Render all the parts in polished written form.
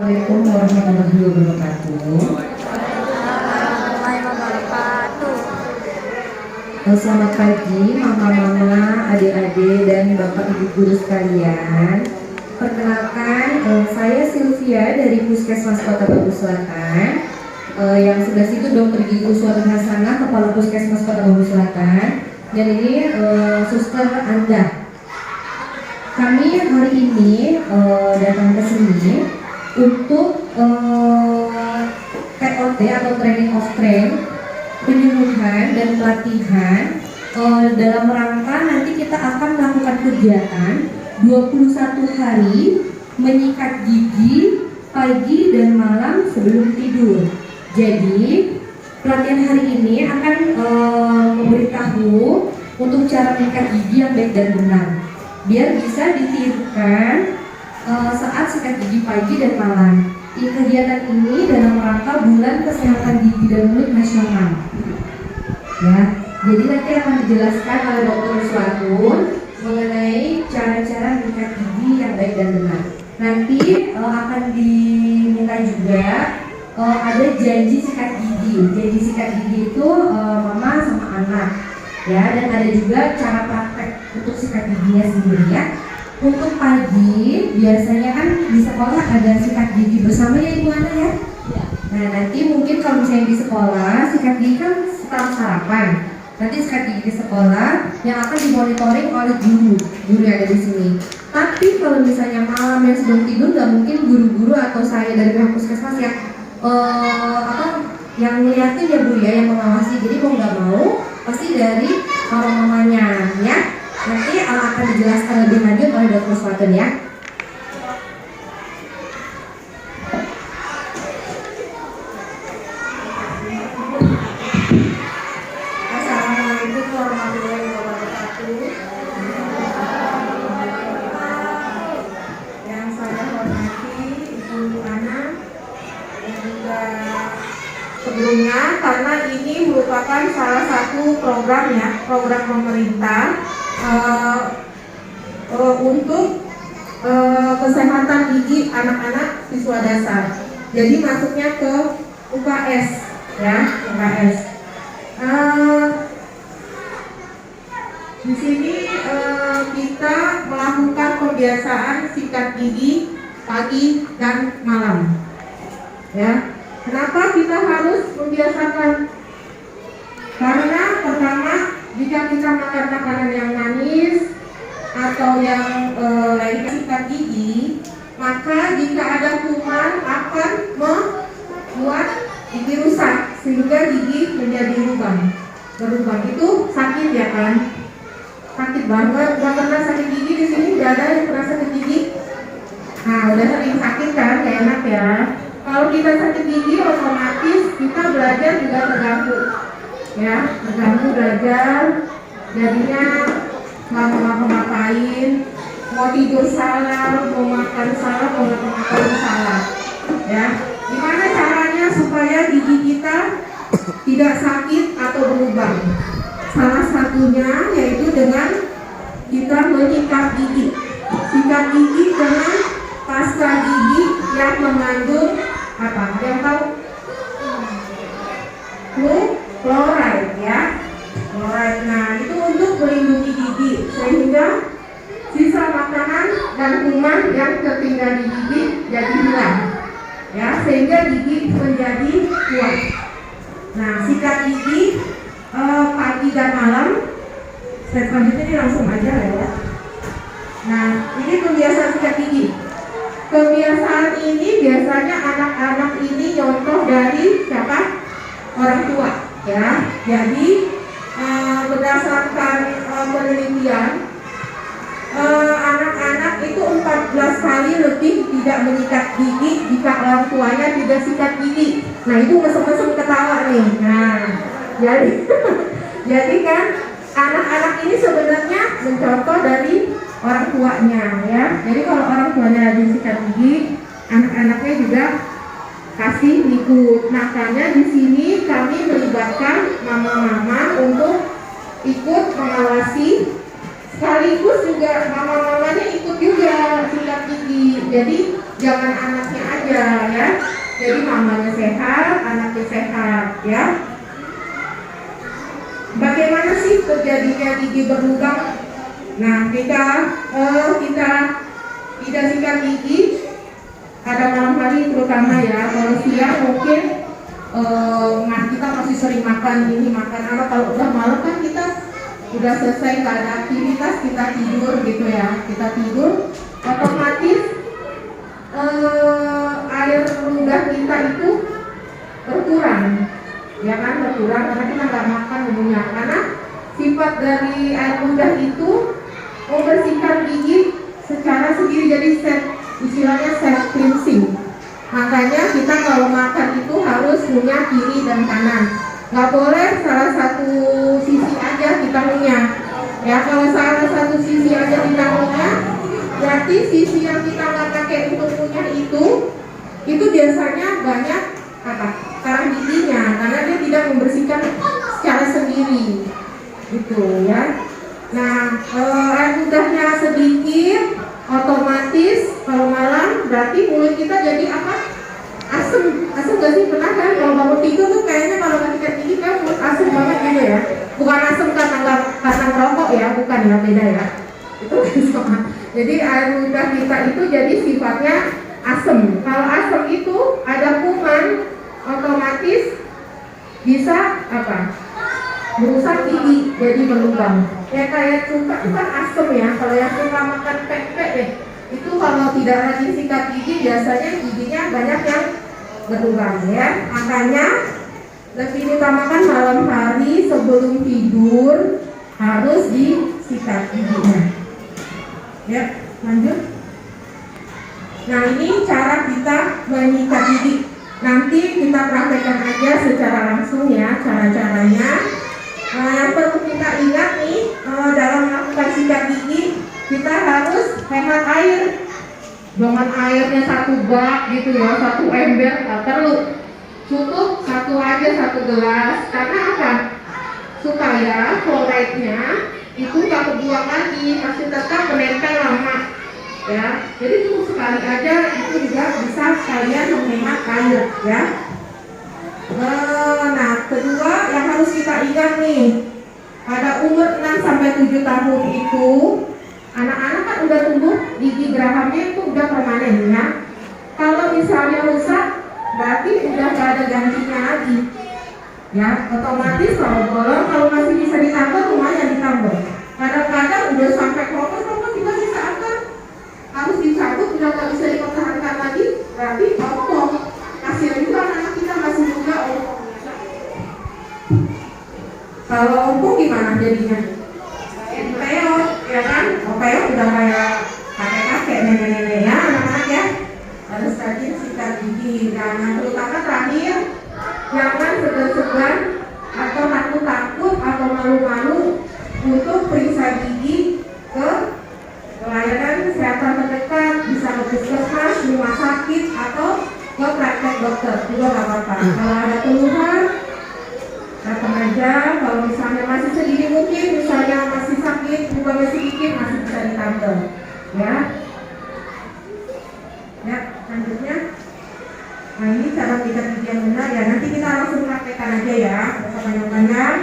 Assalamualaikum warahmatullahi wabarakatuh. Selamat pagi mama-mama, adik-adik, dan bapak ibu guru sekalian. Perkenalkan, saya Sylvia dari Puskesmas Kota Batu Selatan. Yang sebelah situ Dr. Gigi Uswatun Hasanah, Kepala Puskesmas Kota Batu Selatan. Dan ini suster Anda. Kami hari ini datang ke sini untuk TOT atau Training of Train, penyuluhan dan pelatihan dalam rangka nanti kita akan melakukan kegiatan 21 hari menyikat gigi pagi dan malam sebelum tidur. Jadi pelatihan hari ini akan memberitahu untuk cara menyikat gigi yang baik dan benar, biar bisa ditirukan saat sikat gigi pagi dan malam. Kegiatan ini dalam rangka Bulan Kesehatan Gigi dan Mulut Nasional. Ya, jadi nanti akan dijelaskan oleh Dr. Uswatun mengenai cara-cara menyikat gigi yang baik dan benar. Nanti akan diminta juga ada janji sikat gigi. Janji sikat gigi itu mama sama anak. Ya, dan ada juga cara praktek untuk sikat giginya sendiri ya. Untuk pagi biasanya kan di sekolah ada sikat gigi bersama ya Ibu Ana ya. Nah nanti mungkin kalau misalnya di sekolah sikat gigi kan setelah sarapan. Nanti sikat gigi di sekolah yang akan dimonitoring oleh guru yang ada di sini. Tapi kalau misalnya malam yang sebelum tidur nggak mungkin guru-guru atau saya dari pihak puskesmas yang ngeliatin ya Bu ya, yang mengawasi. Jadi mau nggak mau pasti dari mamanya ya. Nanti akan dijelaskan lebih lanjut oleh Dr. Uswatun ya. Assalamualaikum warahmatullahi wabarakatuh. Yang saya hormati Ibu Ana dan juga sebelumnya, karena ini merupakan salah satu program pemerintah untuk kesehatan gigi anak-anak siswa dasar. Jadi masuknya ke UKS ya, UKS. Di sini kita melakukan kebiasaan sikat gigi pagi dan malam. Ya, kenapa kita harus membiasakan? Karena pertama, jika kita makan makanan yang manis atau yang lain sikat gigi, maka jika ada kuman akan membuat gigi rusak sehingga gigi menjadi berlubang. Itu sakit ya kan? Sakit banget. Gak pernah sakit gigi di sini? Gak ada yang pernah sakit gigi? Nah, udah sering sakit kan? Gak enak ya. Kalau kita sakit gigi, otomatis kita belajar juga terganggu. Ya, terganggu belajar. Jadinya nggak mau ngapa-ngapain, mau tidur salah, mau makan salah, mau ngapa-ngapain salah. Ya, gimana caranya supaya gigi kita tidak sakit atau berlubang? Salah satunya yaitu dengan kita menyikat gigi. Sikat gigi dengan pasta gigi yang mengandung apa? Yang tahu? Fluoride ya. Fluoride. Nah, itu untuk melindungi gigi sehingga sisa makanan dan kuman yang tertinggal di gigi jadi hilang. Ya, sehingga gigi menjadi kuat. Nah, sikat gigi pagi dan malam. Step selanjutnya ini langsung aja ya. Nah, ini kebiasaan sikat gigi. Kebiasaan ini biasanya anak-anak ini contoh dari siapa? Orang tua ya. Jadi berdasarkan penelitian, anak-anak itu 14 kali lebih tidak menyikat gigi jika orang tuanya tidak sikat gigi. Nah, itu mesem-mesem ketawa nih. Nah, jadi kan anak-anak ini sebenarnya mencontoh dari orang tuanya ya. Jadi kalau orang tuanya rajin sikat gigi, anak-anaknya juga kasih ikut. Makanya di sini kami melibatkan mama-mama untuk ikut mengawasi, sekaligus juga mama-mamanya ikut juga sikat gigi. Jadi jangan anaknya aja aja ya. Jadi mamanya sehat, anaknya sehat ya. Bagaimana sih terjadinya gigi berlubang? Nah, kita tidak sikat gigi pada malam hari terutama ya. Kalau siang mungkin kita masih sering makan ini makan apa. Kalau udah malam kan kita udah selesai nggak ada aktivitas, kita tidur gitu ya. Kita tidur otomatis air ludah kita itu berkurang, ya kan, berkurang karena kita nggak makan umumnya. Karena sifat dari air ludah itu membersihkan gigi secara sendiri, jadi istilahnya self cleansing. Makanya kita kalau makan itu harus punya kiri dan kanan. Nggak boleh salah satu sisi aja kita ngunyah. Ya, kalau salah satu sisi aja kita ngunyah, berarti sisi yang kita nggak pakai untuk ngunyah itu biasanya banyak apa? Karang giginya, karena dia tidak membersihkan secara sendiri, gitu ya. Nah, air ludahnya sedikit, otomatis kalau malam berarti mulut kita jadi apa? Asem gak sih? Pernah kan kalau bangun tidur tuh kayaknya kalau nggak sikat gigi kan mulut asem banget gitu ya. Bukan asem karena rokok ya, bukan ya, beda ya. Itu sama. Jadi air ludah kita itu jadi sifatnya asem. Kalau asem itu ada kuman, otomatis bisa apa? Merusak gigi jadi berlubang. Ya kayak cuka itu kan asem ya. Kalau yang suka makan pempek deh, itu kalau tidak rajin sikat gigi biasanya giginya banyak yang berlubang ya. Makanya lebih diutamakan malam hari sebelum tidur harus disikat giginya. Ya, lanjut. Nah, ini cara kita menyikat gigi. Nanti kita praktekkan aja secara langsung ya cara-caranya. Yang perlu kita ingat nih dalam melakukan sikat gigi, kita harus hemat air. Jangan airnya satu bak gitu ya, satu ember, nggak perlu. Cukup satu aja, satu gelas. Karena apa? Supaya fluoride-nya itu nggak kebuang lagi, masih tetap menempel lama. Ya, jadi cukup sekali aja, itu juga bisa sekalian menghemat air ya. Nah, kedua yang harus kita ingat nih, pada umur 6-7 tahun itu anak-anak kan udah tumbuh gigi gerahamnya itu udah permanen ya. Kalau misalnya rusak, berarti udah gak ada gantinya lagi. Ya, otomatis kalau bolong, kalau masih bisa ditambah, lumayan ditambah. Kadang-kadang udah sampai keropos kita bisa akan harus dicabut, udah gak bisa dipertahankan lagi, berarti ompong. Kasihan juga anak kita masih muda ompong. Kalau ompong gimana jadinya? Peot, ya kan? Peot udah kayak kakek-kakek, nenek-nenek ya, anak-anak ya. Harus rajin sikat gigi. Dan yang terutama terakhir, jangan segan-segan atau takut-takut atau malu-malu untuk periksa gigi ke pelayanan kesehatan terdekat, bisa ke puskesmas, rumah sakit, atau ke praktek dokter juga nggak apa-apa. Kalau ada keluhan, datang aja. Kalau misalnya masih sedikit mungkin, misalnya masih sakit, bukannya sedikit, masih bisa ditambah. Ya, ya lanjutnya. Nah, ini cara sikat gigi yang benar ya. Nanti kita langsung praktekkan aja ya. Banyak-banyak.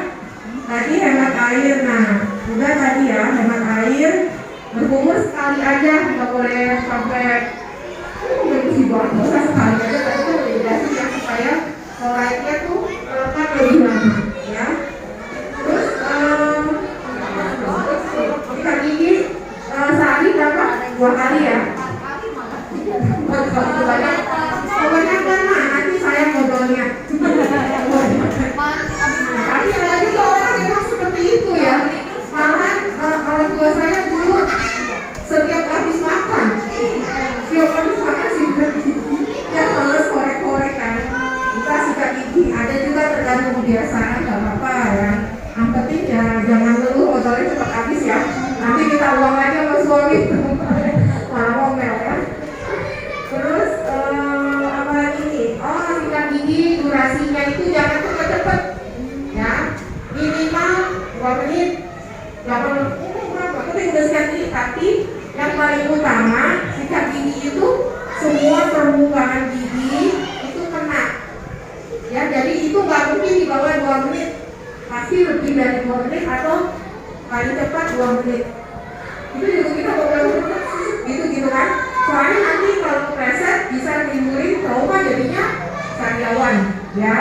Tadi hemat air. Nah, udah tadi ya hemat air. Berkumur sekali aja, nggak boleh sampai bersih banget. Nggak usah sekali aja. Tadi kan udah jelasin ya supaya fluoride-nya tuh melekat lebih lama. Ya. Terus sikat gigi sehari berapa? 2 kali ya. Kalau banyak. Kebanyakan mah nanti saya ngobrolnya. Tapi ada juga orang memang seperti itu ya. Malah orang tua saya dulu setiap habis makan sih ya males korek-korek kan. Kita sikat gigi. Ada juga tergantung kebiasaan, nggak apa-apa ya. Yang penting ya jangan ngeluh motornya cepat habis ya. Nanti kita uang aja sama suami. Malah ngomel ya. Terus sikat gigi durasinya itu jangan cepet-cepet ya, minimal 2 menit, 8 menit, berapa? Kita udah sikat gigi. Tapi yang paling utama sikat gigi itu semua permukaan gigi 2 menit. Itu juga kita boleh gitu kan. Soalnya nanti kalau kepleset bisa menimbulkan trauma, jadinya sariawan ya.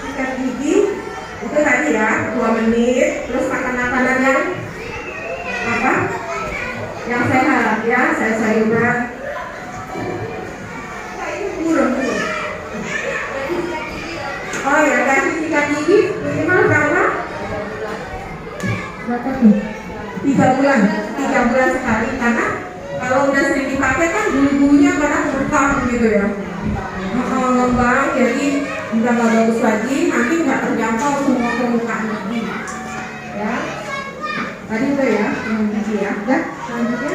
Sikat gigi itu tadi ya 2 menit. Terus makan makanan yang apa? Yang sehat ya, sayur-sayuran. Oh ya, ganti sikat gigi minimal berapa? Berapa tuh? 3 bulan, 3 bulan sekali. Karena kalau udah sering dipakai kan bulu-bulunya pada berkam gitu ya, ngembang, jadi udah nggak bagus lagi, nanti nggak terjangkau semua permukaan gigi ya. Tadi udah ya, gigi ya. Udah, selanjutnya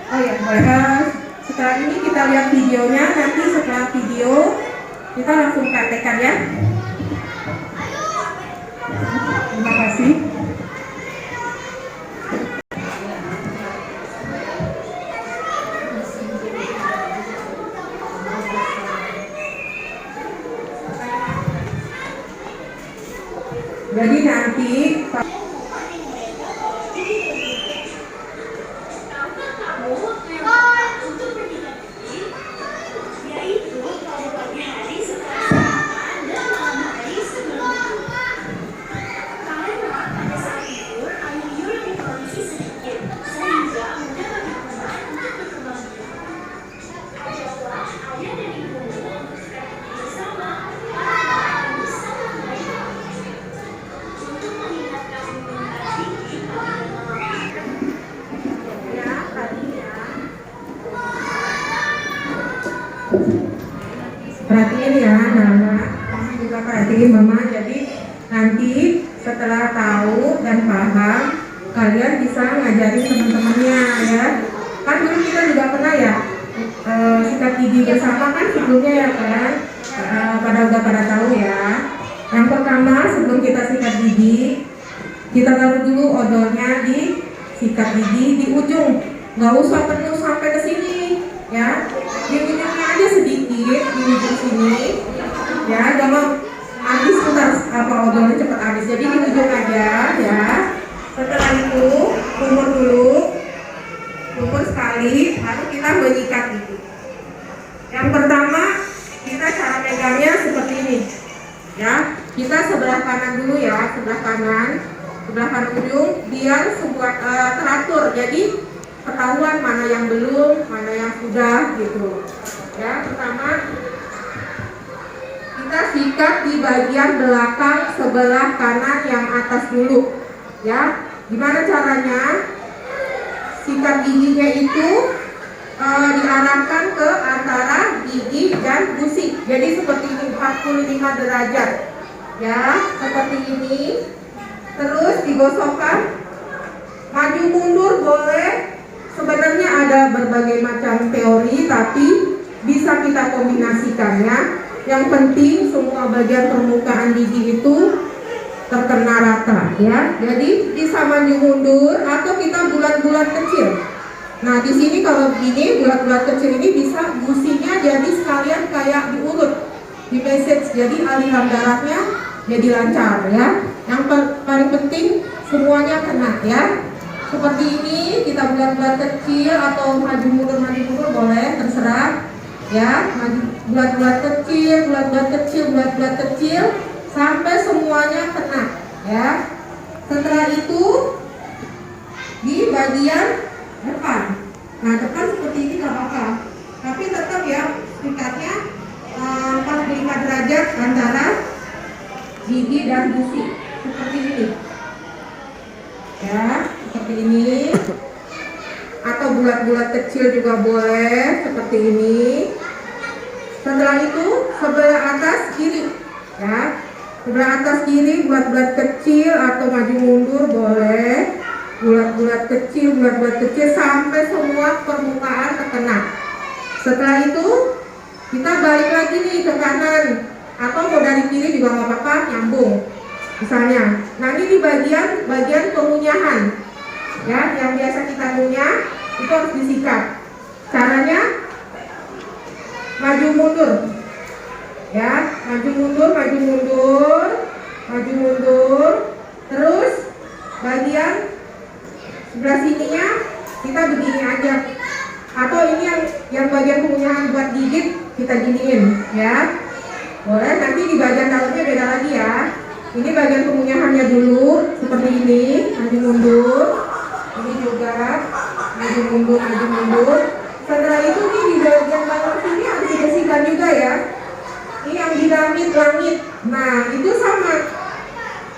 oh ya, boleh. Setelah ini kita lihat videonya, nanti setelah video kita langsung praktekkan ya. Terima kasih. Jadi nanti perhatiin ya anak-anak, kamu juga perhatiin mama. Jadi nanti setelah tahu dan paham, kalian bisa ngajarin teman-temannya ya. Kan dulu kita juga pernah ya sikat gigi bersama kan sebelumnya ya kan. Pada tahu ya. Yang pertama sebelum kita sikat gigi, kita taruh dulu odolnya di sikat gigi di ujung, nggak usah penuh sampai ke sini ya. Di ujungnya aja sedikit, di ujung sini ya, jangan habis ntar odolnya cepat habis, jadi di ujung aja ya. Setelah itu kumur sekali, lalu kita menyikat gigi. Yang pertama kita cara megangnya seperti ini ya. Kita sebelah kanan dulu ya, sebelah kanan ujung, biar semua teratur, jadi ketahuan mana yang belum, mana yang sudah gitu ya. Pertama kita sikat di bagian belakang sebelah kanan yang atas dulu ya. Gimana caranya? Sikat giginya itu diarahkan ke antara gigi dan gusi, jadi seperti ini 45 derajat ya, seperti ini. Terus digosokkan, maju mundur boleh. Sebenarnya ada berbagai macam teori, tapi bisa kita kombinasikannya. Yang penting semua bagian permukaan gigi itu terkena rata ya. Jadi bisa maju mundur atau kita bulat-bulat kecil. Nah di sini kalau begini bulat-bulat kecil ini bisa gusinya jadi sekalian kayak diurut, di message, jadi aliran darahnya jadi lancar ya. Yang paling penting semuanya kena ya. Seperti ini kita bulat-bulat kecil atau maju mundur boleh, terserah ya. Maju bulat-bulat kecil sampai semuanya kena ya. Setelah itu di bagian depan, nah depan seperti ini nggak apa-apa, tapi tetap ya sikatnya 45 derajat antara gigi dan gusi, seperti ini ya, seperti ini. Atau bulat-bulat kecil juga boleh, seperti ini. Setelah itu sebelah atas kiri ya, sebelah atas kiri bulat-bulat kecil atau maju mundur boleh, bulat-bulat kecil sampai semua permukaan terkena. Setelah itu kita balik lagi nih ke kanan, atau mau dari kiri juga nggak apa-apa, nyambung misalnya. Nah ini di bagian pengunyahan ya, yang biasa kita ngunyah itu harus disikat. Caranya maju mundur. Ya, maju mundur, maju mundur, maju mundur. Terus bagian sebelah sininya kita begini aja. Atau ini yang bagian kemunyahan buat gigit kita giniin, ya. Boleh, nanti di bagian dalamnya beda lagi ya. Ini bagian kemunyahannya dulu seperti ini, maju mundur. Ini juga maju mundur, maju mundur. Setelah itu nih di bagian bawah sini harus dibersihkan juga ya. Ini yang di langit. Nah, itu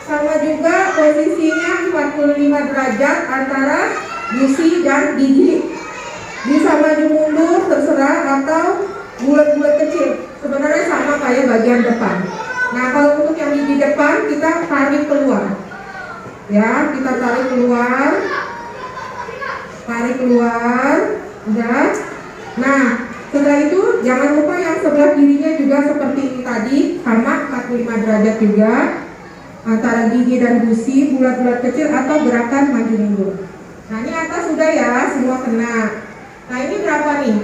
sama juga posisinya 45 derajat antara gusi dan gigi. Bisa maju mundur terserah atau bulat-bulat kecil. Sebenarnya sama kayak bagian depan. Nah, kalau untuk yang gigi depan kita tarik keluar. Ya, kita tarik keluar. Tarik keluar. Udah. Nah, setelah itu jangan lupa yang sebelah kirinya juga seperti ini tadi, sama 45 derajat juga. Antara gigi dan gusi, bulat-bulat kecil atau gerakan maju mundur. Nah, ini atas sudah ya, semua kena. Nah, ini berapa nih?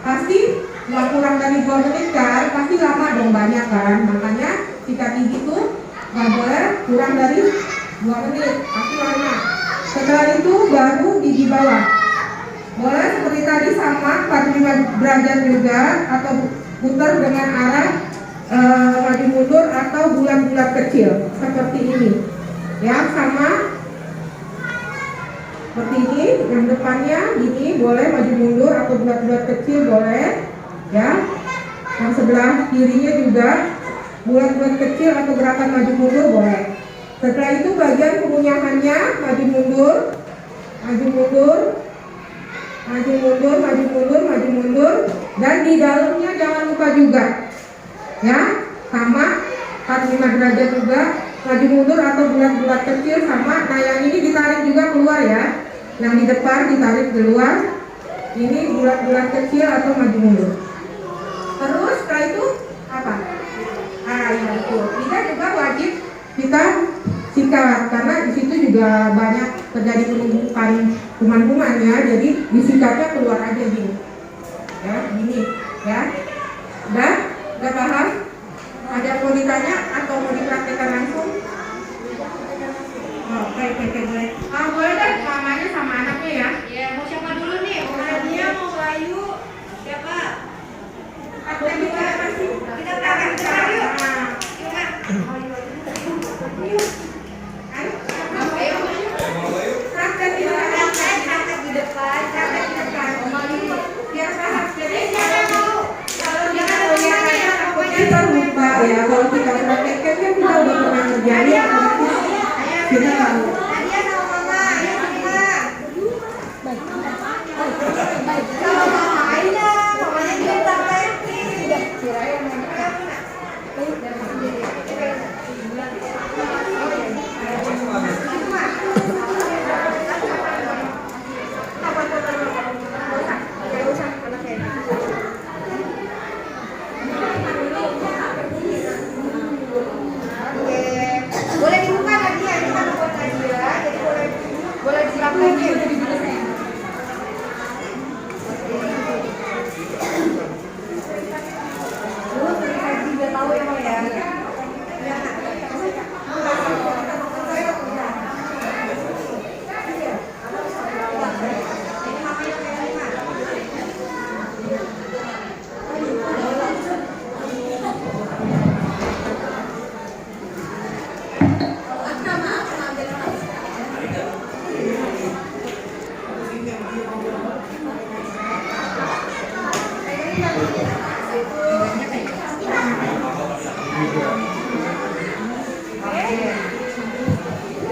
Pasti nggak kurang dari 2 menit kan? Pasti lama dong, banyak kan? Makanya sikat gigi tuh nggak boleh kurang dari 2 menit, pasti lama. Setelah itu baru gigi bawah. Boleh seperti tadi sama 45 derajat juga, atau putar dengan arah maju mundur atau bulat-bulat kecil seperti ini. Ya, sama seperti ini. Yang depannya gini boleh maju mundur atau bulat-bulat kecil boleh. Ya, yang sebelah kirinya juga bulat-bulat kecil atau gerakan maju mundur boleh. Setelah itu bagian kemunyahannya maju mundur, maju mundur, maju mundur, maju mundur, maju mundur, dan di dalamnya jangan lupa juga, ya, sama 45 derajat juga, maju mundur atau bulat-bulat kecil sama. Nah, yang ini ditarik juga keluar ya, yang di depan ditarik keluar, ini bulat-bulat kecil atau maju mundur. Terus setelah itu apa? Ya itu. Kita juga wajib kita sikat karena di situ juga banyak terjadi penumpukan kuman-kuman ya. Jadi disikatnya keluar aja gini. Ya, gini ya. Udah paham? Ada yang mau ditanya atau mau dipraktekkan langsung? Oh, oke, boleh. Boleh deh, mamanya sama anaknya ya. Ya, mau siapa dulu nih? Mau Nadia, mau Bayu? Siapa? Kita praktek sekarang yuk. Yuk, Mak. Ayo. Praktek di depan. Praktek di depan. Praktek di depan. Biar paham. Jadi Siapa mau? Kalau jangan kita lupa ya, kalau kita praktekkan kan kita udah pernah terjadi, otomatis kita tahu. Nadia sama Mama. Ayo semua. Sama Mama aja. Mamanya juga praktekin. Boleh dibuka Nadia, ini kan buat Nadia, jadi boleh dipraktekin. Juga tahu ya Mama ya. Iya, Nak.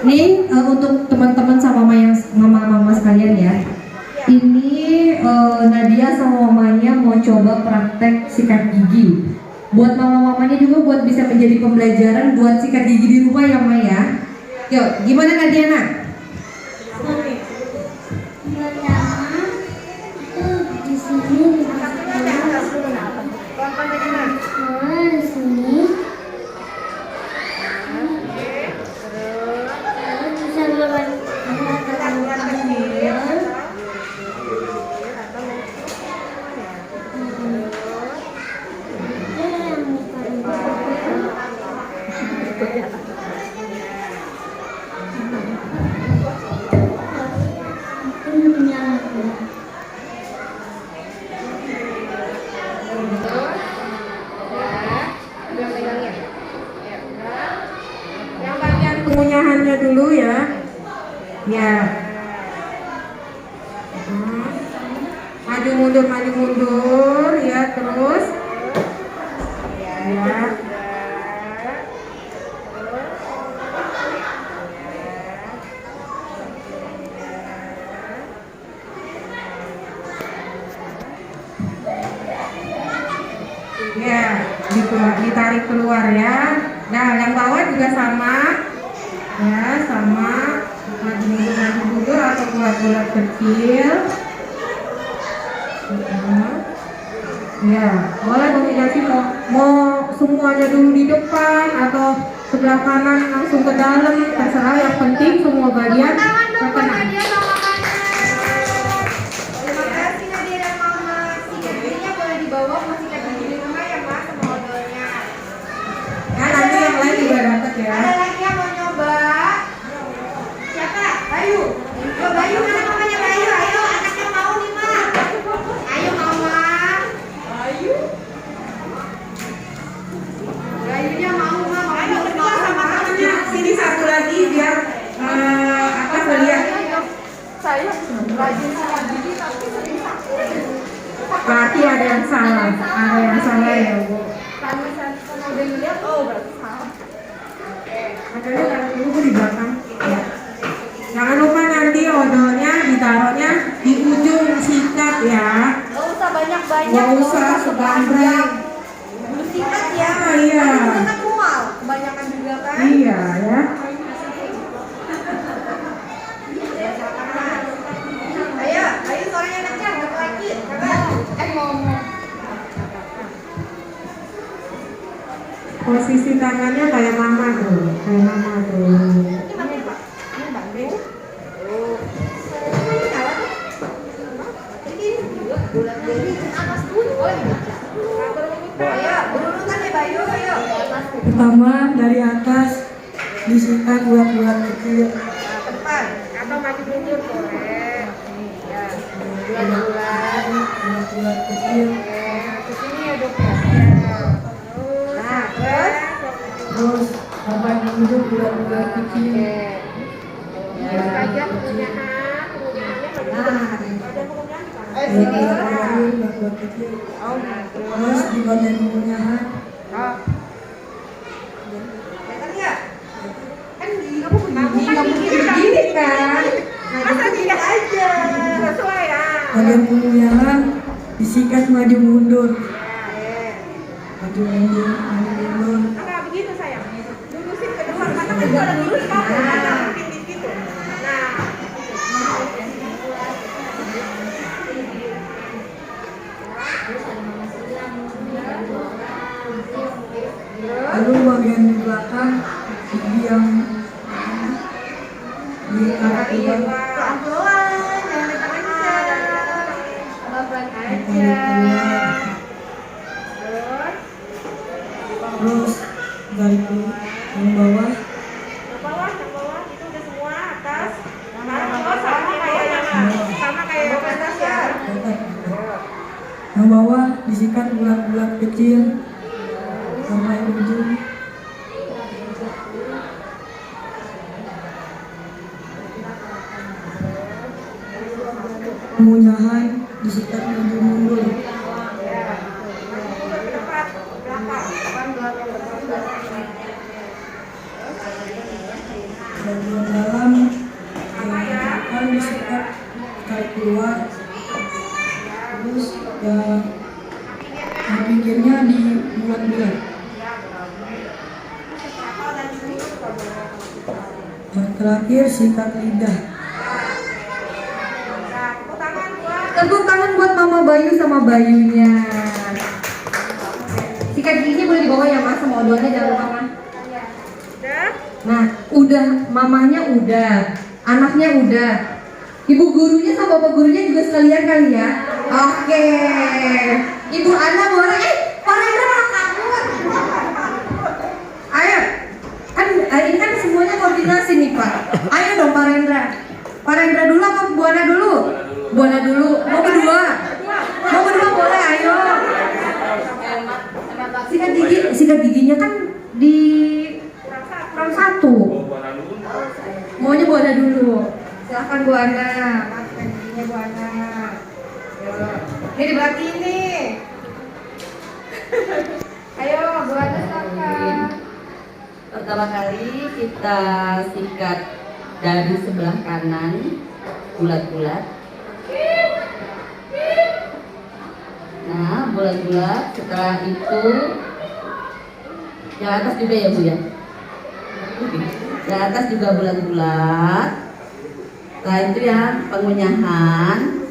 Nih untuk teman-teman sama mama sekalian ya. Ini Nadia sama mamanya mau coba praktek sikat gigi. Buat mama-mamanya juga buat bisa menjadi pembelajaran buat sikat gigi di rumah ya Ma ya. Yuk, gimana Nadia nak? Di sini di sini Ya. Maju mundur ya, terus. Ya. Ya, ditarik keluar ya. Nah, yang bawah juga sama. Ya, sama. Maju mundur atau bulat-bulat kecil. Ya, boleh kombinasi mau semuanya dulu di depan atau sebelah kanan langsung ke dalam, terserah. Yang penting semua bagian terkena. Nadia sama Mama. Terima kasih Nadia dan Mama. Sikat giginya boleh dibawa, mau sikat gigi di rumah ya Mas sama odolnya. Nah, nanti yang lain juga dapat ya. Ada lagi yang mau nyoba? Siapa? Bayu. Yo Bayu, mana mamanya Bayu? Ayo, anaknya mau nih Mak. Ayo Mama. Bayu. Bayunya mau Mak. Ayo berdua sama temennya. Sini satu lagi biar apa lihat. Saya rajin sikat gigi tapi sering sakit. Berarti ada yang salah ya Bu. Kami sama udah ngeliat, oh berarti salah. Makanya taruh dulu di belakang. Ya. Jangan lupa nanti odolnya ditaruhnya di ujung sikat ya. Gak usah banyak-banyak. Gak usah sebanyak. Sikat ya. Ah, iya. Nanti tetap mual. Kebanyakan juga kan. Iya ya. Ayo suaranya kencang, satu lagi. Coba. Ngomong. Posisi tangannya kayak mama tuh. Ini mana Pak? Ini bambu. Oh. Ini nyala tuh. Ini juga bulat-bulat. Atas dulu. Oh ini. Ayo, berurutan ya Bayu, ayo. Pertama dari atas disikat bulat-bulat kecil. Nah, ke depan. Atau maju mundur boleh. Ya. Bulat-bulat. Bulat-bulat kecil. Ke sini ya dok ya. Nah, terus. Terus sampai di ujung bulat-bulat kecil. Terus aja pengunyahannya Sini. Bulat-bulat kecil. Oh, gitu. Terus di bagian pengunyahan. Oh. Kelihatan nggak? Kan kamu begini kan? Masa tidak aja? Sesuai ya. Bagian pengunyahan disikat maju mundur. Ya, Maju mundur, maju mundur. enggak begitu sayang. Lurusin ke depan karena kan gua ada lurus kamu. Pinggir gitu. Nah. Lalu bagian di belakang gigi yang di arah Iya, depan. pelan-pelan, jangan kencang. Pelan-pelan aja. Terus Terus dari yang bawah yang bawah itu udah semua atas. Oh, sama kayak yang atas ya. yang bawah disikat bulat-bulat kecil sampai ujung. Pengunyahan disikat maju mundur. Bagian dalam yang disikat tarik keluar. Terus yang pinggirnya dibulat-bulat. Yang terakhir sikat lidah. Tepuk tangan buat Mama Bayu sama Bayunya. Sikat giginya boleh dibawa ya Mas, sama odolnya jangan lupa Mas. Nah, udah, mamanya udah, anaknya udah, ibu gurunya sama bapak gurunya juga sekalian kali ya. Oke, Ibu Ana boleh. Pak Rendra malah kabur. Ayo, kan ini kan semuanya koordinasi nih Pak. Ayo dong Pak Rendra. Pak Rendra dulu apa Bu Ana dulu? Bu Ana dulu. Mau berdua? Mau berdua boleh. Ayo. Sikat giginya kan di round 1. Maunya Bu Ana dulu. Silahkan Bu Ana, masukkan giginya Bu Ana. Yo. Ini diperhatiin nih. Ayo Bu Ana silahkan. Pertama kali kita sikat dari sebelah kanan bulat-bulat. Nah, bulat-bulat. Setelah itu yang atas juga ya Bu ya. Yang atas juga bulat-bulat. Setelah itu yang pengunyahan,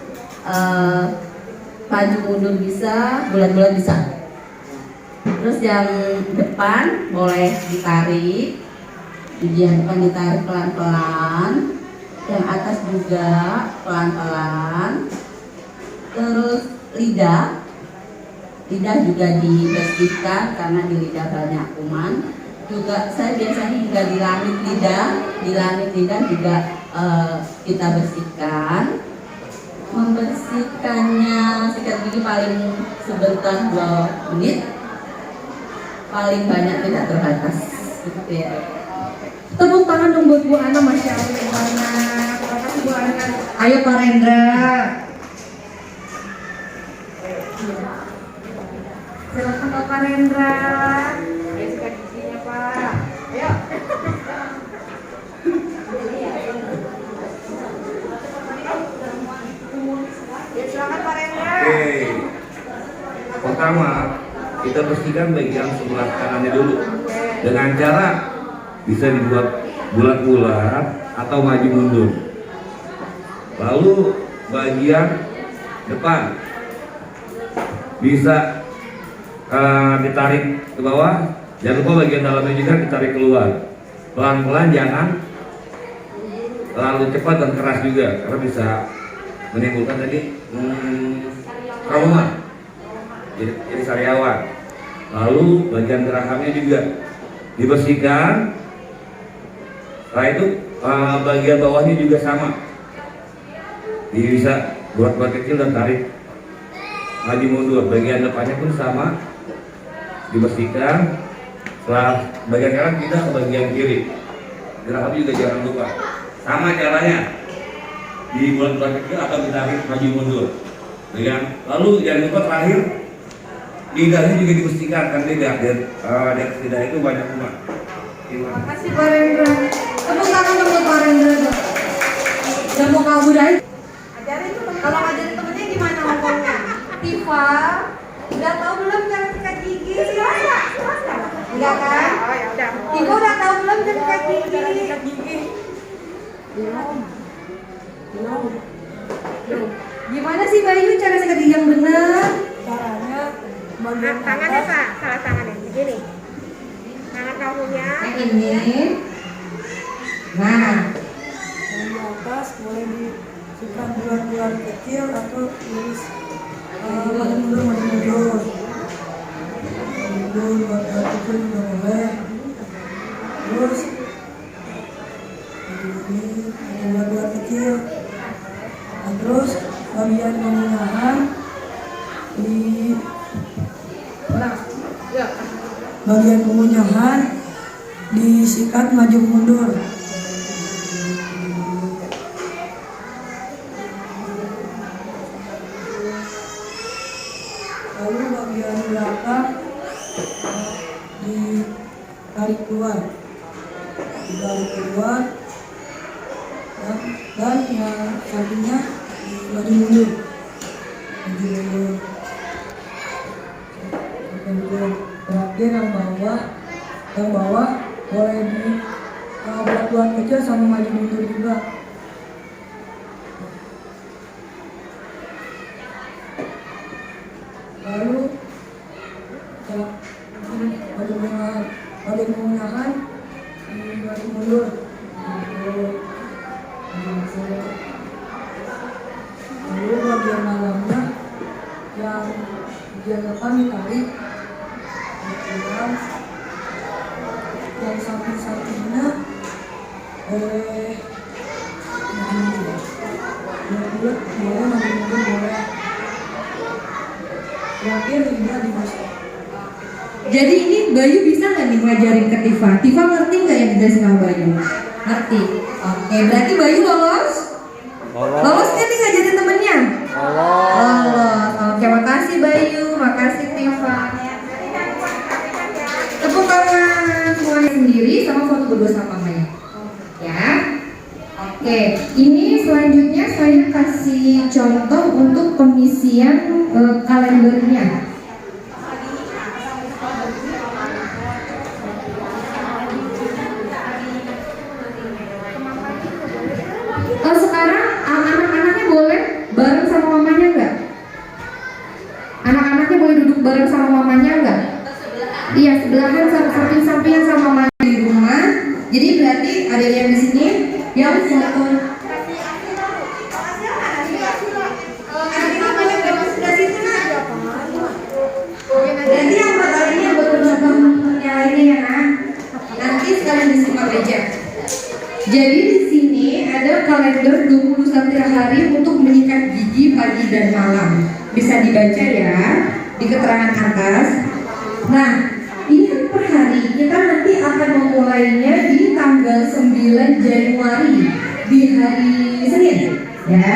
maju mundur bisa, bulat-bulat bisa. Terus yang depan boleh ditarik, yang depan ditarik pelan-pelan, yang atas juga pelan-pelan. Terus lidah juga dibersihkan karena di lidah banyak kuman. Juga saya biasanya juga di langit lidah juga kita bersihkan. Membersihkannya sikat gigi paling sebentar 2 menit, paling banyak tidak terbatas gitu ya. Tepuk tangan dong buat Bu Ana, Masya Allah Bu Ana. Terima kasih Bu Ana. Ayo Pak Rendra. Silakan Pak Rendra. Ayo sikat giginya Pak. Ayo. Ya silakan Pak Rendra. Oke. Pertama, kita bersihkan bagian sebelah kanannya dulu. Dengan cara bisa dibuat bulat-bulat atau maju mundur. Lalu bagian depan bisa ditarik ke bawah. Jangan lupa bagian dalamnya juga ditarik keluar. Pelan-pelan, jangan terlalu cepat dan keras juga, karena bisa menimbulkan tadi trauma. Jadi sariawan. Lalu bagian gerahamnya juga dibersihkan. Setelah itu bagian bawahnya juga sama. Jadi bisa buat kecil dan tarik maju mundur. Bagian depannya pun sama, dibersihkan. Setelah bagian kanan kita ke bagian kiri. Geraham juga jangan lupa. Sama caranya. Di bulat-bulat kecil atau ditarik maju mundur. Lalu jangan lupa terakhir lidahnya juga dibersihkan, kan lidah lidah itu banyak kuman. Terima kasih Pak Rendra. Tepuk tangan dong buat Pak Rendra. Dan mau kamu budaya. Ajarin tuh temen. Kalau ngajarin temennya gimana ngomongnya? Tifa, udah tahu belum cara sikat gigi? Enggak kan? Oh ya udah. Tifa udah tahu belum cara sikat gigi? Belum. Gimana sih Bayu cara sikat gigi yang benar? Tangannya Pak, salah tangannya begini. Tangan kamunya. Yang ini. Nah, Yang di atas boleh disikat bulat-bulat kecil atau tulis maju mundur bulat-bulat kecil juga boleh. Terus ini bulat-bulat kecil. Nah, terus bagian pengunyahan di bagian pengunyahan disikat maju mundur. Lalu bagian belakang ditarik keluar, dan yang sampingnya maju mundur. Terakhir yang bawah boleh di bulat-bulat kecil sama maju mundur juga. Lalu bagian pengunyahan di maju mundur. Lalu bagian dalamnya yang bagian depan ditarik, yang samping-sampingnya boleh bulat boleh, maju mundur boleh. Terakhir lidah dimasak. jadi ini Bayu bisa nggak nih ngajarin ke Tifa? Tifa ngerti nggak yang dijelasin sama Bayu? Ngerti. Oke, berarti Bayu lolos. Lolos kan nih ngajarin temennya? Lolos. Oke, makasih Bayu, makasih Tifa. Tepuk tangan semuanya sendiri sama foto berdua sama mamanya. Ya. Oke, ini selanjutnya saya kasih contoh untuk pengisian kalendernya. Sekarang anak-anaknya boleh bareng sama mamanya enggak? Anak-anaknya boleh duduk bareng sama mamanya enggak? Iya, sebelahan sama samping-sampingan sama mamanya di rumah. Jadi berarti ada yang di sini yang foto. Nanti yang foto ini buat contohnya lainnya ya, Nak. Nanti sekalian disimak aja. Jadi di sini ada kalender 21 hari untuk menyikat gigi pagi dan malam. Bisa dibaca ya di keterangan atas. Nah, ini kan per hari. Kita nanti akan memulainya di tanggal 9 Januari di hari Senin, ya,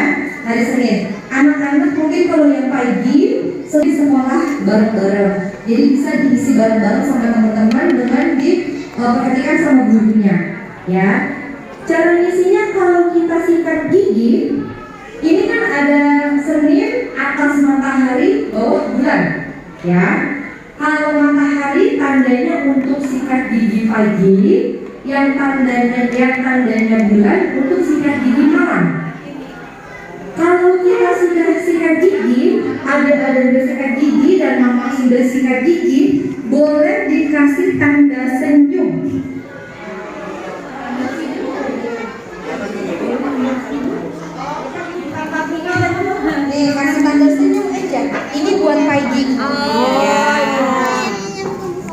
hari Senin. Anak-anak mungkin kalau yang pagi sering sekolah bareng-bareng. Jadi bisa diisi bareng-bareng sama teman-teman dengan diperhatikan sama gurunya, ya. Cara ngisinya kalau kita sikat gigi, ini kan ada Senin atas matahari, bawah bulan, ya. Kalau matahari tandanya untuk sikat gigi pagi, yang tandanya bulan untuk sikat gigi malam. Kalau kita sudah sikat gigi, ada sikat gigi dan mama sudah sikat gigi, boleh dikasih tanda senyum. Nih, kasih tanda senyum aja. Ini buat pagi.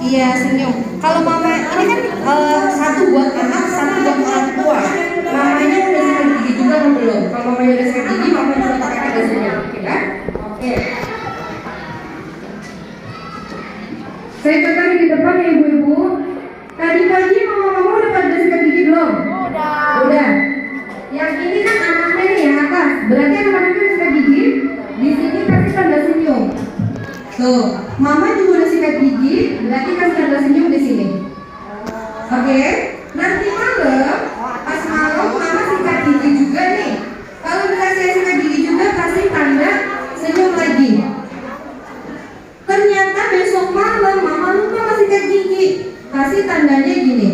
Iya, senyum. Kalau mama ini kan satu buat anak, satu buat orang tua. Mamanya udah sikat gigi juga atau belum? Kalau mamanya udah sikat gigi, mama bisa pakai tanda senyum, oke kan? Oke. Saya tekan di depan ya ibu-ibu. Tadi pagi mama udah pada sikat gigi belum? Udah. Yang ini kan anaknya nih yang atas. Berarti anak-anaknya udah sikat gigi. Di sini kasih tanda senyum. Tuh, mama juga udah sikat gigi. Berarti kasih tanda senyum di sini. Oke. Nanti malam, pas malam mama sikat gigi juga nih. Kalau dikasih sikat gigi juga kasih tanda senyum lagi. Ternyata besok malam mama lupa kasih sikat gigi. Kasih tandanya gini.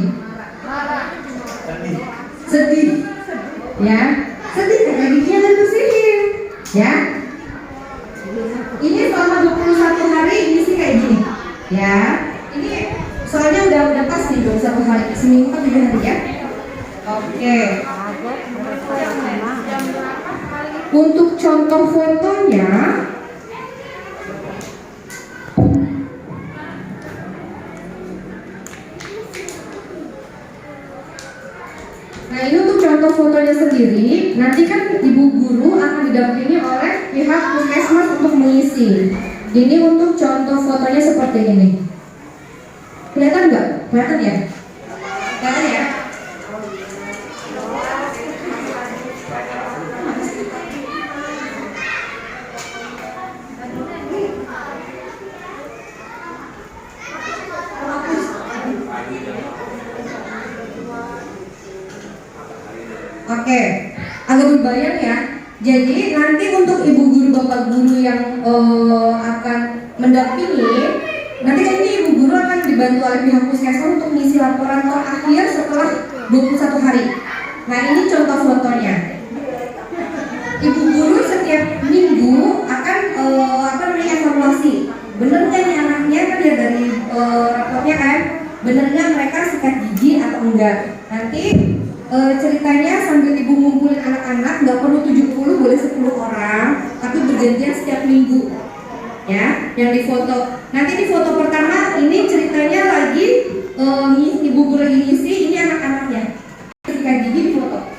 Sedih. Ya, sedih karena giginya udah bersihin. Ya. Ini selama 21 hari ini sih kayak gini. Ya. Ini soalnya udah pas nih 21 hari. Seminggu kan 7 hari ya. Oke. Untuk contoh fotonya, nah ini untuk contoh fotonya sendiri. Nanti kan ibu guru akan didampingi oleh pihak puskesmas untuk mengisi. Ini untuk contoh fotonya seperti ini. Kelihatan nggak? Kelihatan ya? Kelihatan ya? Oke, agak berbayang ya. Jadi nanti untuk ibu guru bapak guru yang akan mendampingi, nanti kan ini ibu guru akan dibantu oleh pihak puskesmas untuk mengisi laporan terakhir setelah 21 hari. Nah ini contoh fotonya. Ibu guru setiap minggu akan evaluasi. Bener nggak nih anaknya kan ya dari raportnya kan, bener nggak mereka sikat gigi atau enggak. Nanti ceritanya sambil ibu ngumpulin anak-anak, nggak perlu 70, boleh 10 orang, tapi bergantian setiap minggu, ya, yang difoto. Nanti di foto pertama ini ceritanya lagi ibu guru lagi ngisi, ini anak-anaknya, sikat gigi di foto,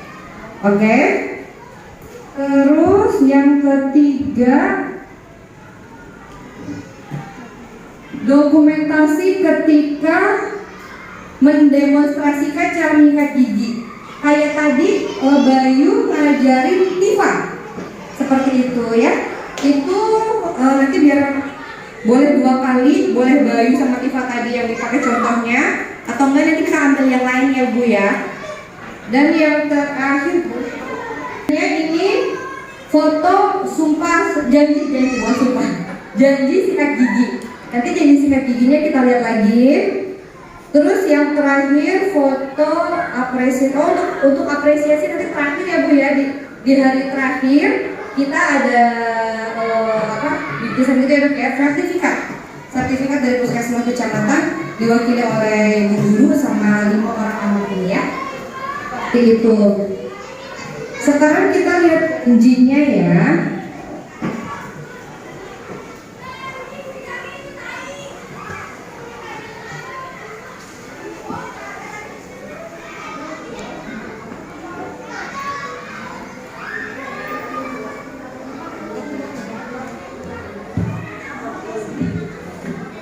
oke. Terus yang ketiga, dokumentasi ketika mendemonstrasikan cara menyikat gigi. Kayak tadi Bayu ngajarin Tifa. Seperti itu ya. Itu nanti biar boleh 2 kali, boleh Bayu sama Tifa tadi yang dipakai contohnya, atau enggak nanti kita ambil yang lain ya Bu ya. Dan yang terakhir Bu, ini foto sumpah janji bukan sumpah, janji sikat gigi. Nanti janji sikat giginya kita lihat lagi. Terus yang terakhir foto apresiasi. Untuk apresiasi nanti terakhir ya Bu ya, di hari terakhir kita ada di tulisan itu ada kayak sertifikat dari puskesmas kecamatan diwakili oleh Bu Guru sama 5 orang anak ini ya. Seperti itu. Sekarang kita lihat ujinya ya.